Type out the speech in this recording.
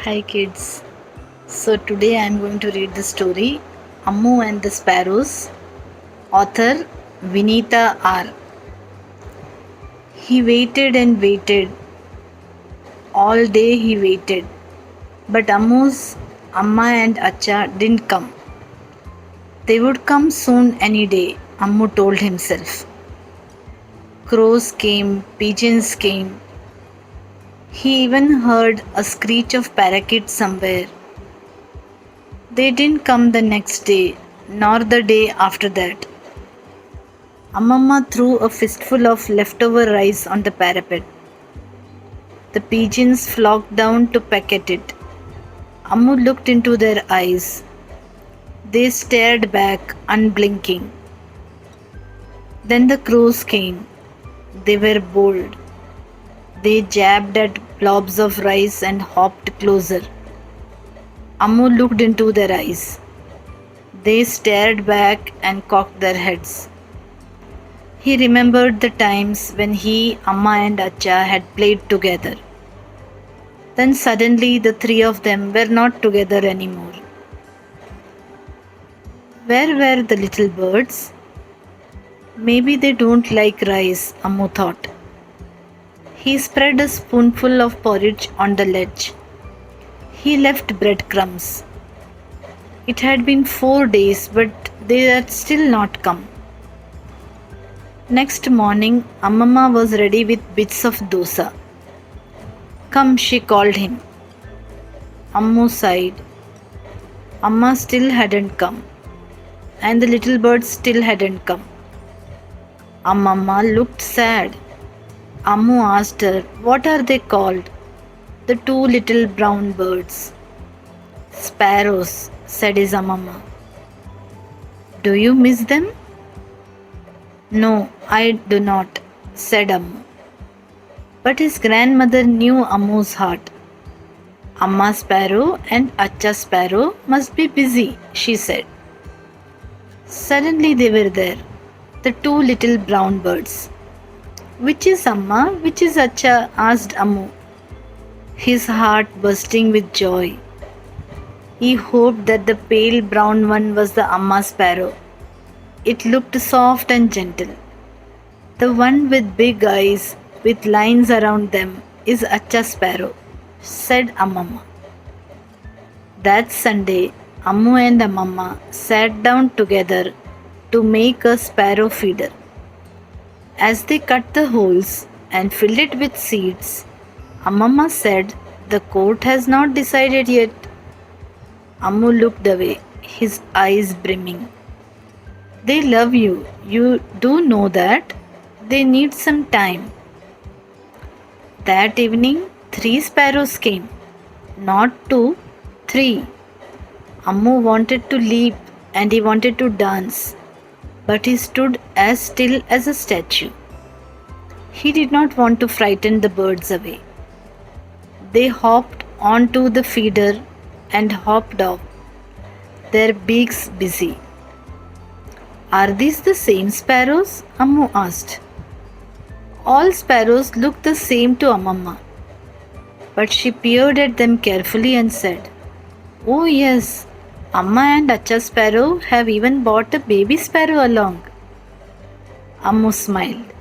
Hi kids. So today I am going to read the story Ammu and the Sparrows. Author Vinita R. He waited and waited. All day he waited. But Ammu's Amma and Acha didn't come. They would come soon any day, Ammu told himself. Crows came, pigeons came. He even heard a screech of parakeets somewhere. They didn't come the next day, nor the day after that. Amamma threw a fistful of leftover rice on the parapet. The pigeons flocked down to peck at it. Ammu looked into their eyes. They stared back, unblinking. Then the crows came. They were bold. They jabbed at blobs of rice and hopped closer. Ammu looked into their eyes. They stared back and cocked their heads. He remembered the times when he, Amma, and Acha had played together. Then suddenly the three of them were not together anymore. Where were the little birds? Maybe they don't like rice, Ammu thought. He spread a spoonful of porridge on the ledge. He left breadcrumbs. It had been 4 days, but they had still not come. Next morning, Amamma was ready with bits of dosa. Come, she called him. Ammu sighed. Amma still hadn't come, and the little birds still hadn't come. Amamma looked sad. Ammu asked her, "What are they called?" The two little brown birds. Sparrows, said his Amamma. Do you miss them? No, I do not, said Ammu. But his grandmother knew Ammu's heart. Amma Sparrow and Acha Sparrow must be busy, she said. Suddenly they were there, the two little brown birds. Which is Amma, which is Acha? Asked Ammu, his heart bursting with joy. He hoped that the pale brown one was the Amma Sparrow. It looked soft and gentle. The one with big eyes, with lines around them, is Acha Sparrow, said Amamma. That Sunday, Ammu and Amamma sat down together to make a sparrow feeder. As they cut the holes and filled it with seeds, Amamma said, "The court has not decided yet." Ammu looked away, his eyes brimming. They love you. You do know that. They need some time. That evening, 3 sparrows came. Not 2, 3. Ammu wanted to leap and he wanted to dance, but he stood as still as a statue. He did not want to frighten the birds away. They hopped onto the feeder and hopped off, their beaks busy. Are these the same sparrows? Ammu asked. All sparrows looked the same to Amamma, but she peered at them carefully and said, "Oh yes, Amma and Acha Sparrow have even brought a baby sparrow along." Ammu smiled.